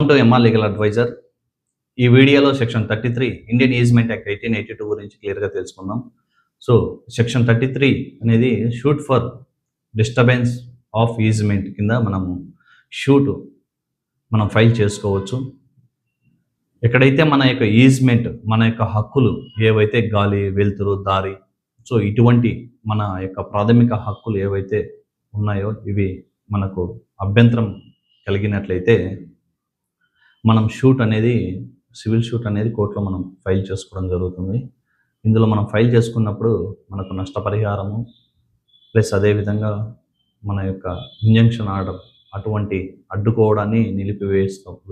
Welcome to MR legal adviser. ఈ వీడియోలో section 33 Indian easement act 1882 గురించి క్లియర్గా తెలుసుకుందాం. సో సెక్షన్ 33 అనేది shoot for disturbance of easement కింద మనం ఫైల్ చేసుకోవచ్చు. ఎక్కడైతే మన యొక్క ఈజ్మెంట్, మన యొక్క హక్కులు ఏవైతే గాలి, వెలుతురు, దారి, సో ఇటువంటి మన యొక్క ప్రాథమిక హక్కులు ఏవైతే ఉన్నాయో ఇవి మనకు అభ్యంతరం కలిగినట్లయితే మనం సివిల్ షూట్ అనేది కోర్టులో మనం ఫైల్ చేసుకోవడం జరుగుతుంది. ఇందులో మనం ఫైల్ చేసుకున్నప్పుడు మనకు నష్టపరిహారము ప్లస్ అదేవిధంగా మన యొక్క ఇంజంక్షన్ ఆర్డర్ అటువంటి అడ్డుకోవడాన్ని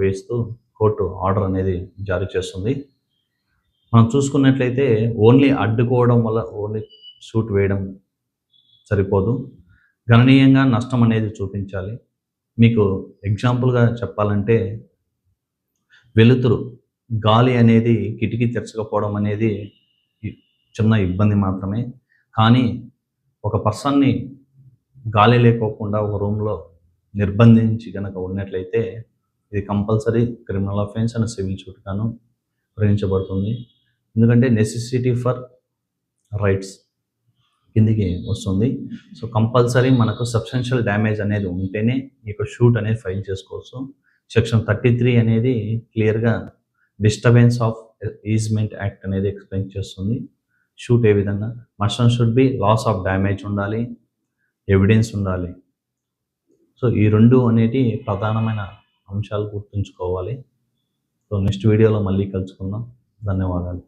వేస్తూ కోర్టు ఆర్డర్ అనేది జారీ చేస్తుంది. మనం చూసుకున్నట్లయితే ఓన్లీ అడ్డుకోవడం వల్ల ఓన్లీ షూట్ వేయడం సరిపోదు, గణనీయంగా నష్టం అనేది చూపించాలి. మీకు ఎగ్జాంపుల్గా చెప్పాలంటే వెలుతురు, గాలి అనేది కిటికీ తెరచకపోవడం అనేది చిన్న ఇబ్బంది మాత్రమే. కానీ ఒక పర్సన్ని గాలి లేకోకుండా ఒక రూమ్లో నిర్బంధించి కనుక ఉన్నట్లయితే ఇది compulsory criminal offence and civil shoot గాను పరిగణించబడుతుంది. ఎందుకంటే నెసెసిటీ ఫర్ రైట్స్ కిందికి వస్తుంది. సో కంపల్సరీ మనకు సబ్స్టెన్షియల్ డ్యామేజ్ అనేది ఉంటేనే ఈ యొక్క షూట్ అనేది ఫైల్ చేసుకోవచ్చు. సెక్షన్ 33 అనేది క్లియర్గా డిస్టర్బెన్స్ ఆఫ్ ఈజ్మెంట్ యాక్ట్ అనేది ఎక్స్ప్లెయిన్ చేస్తుంది. షూట్ ఏ విధంగా must should be loss of damage ఉండాలి, ఎవిడెన్స్ ఉండాలి. సో ఈ రెండు అనేటి ప్రధానమైన అంశాలు గుర్తుంచుకోవాలి. సో నెక్స్ట్ వీడియోలో మళ్ళీ కలుసుకుందాం. ధన్యవాదాలు.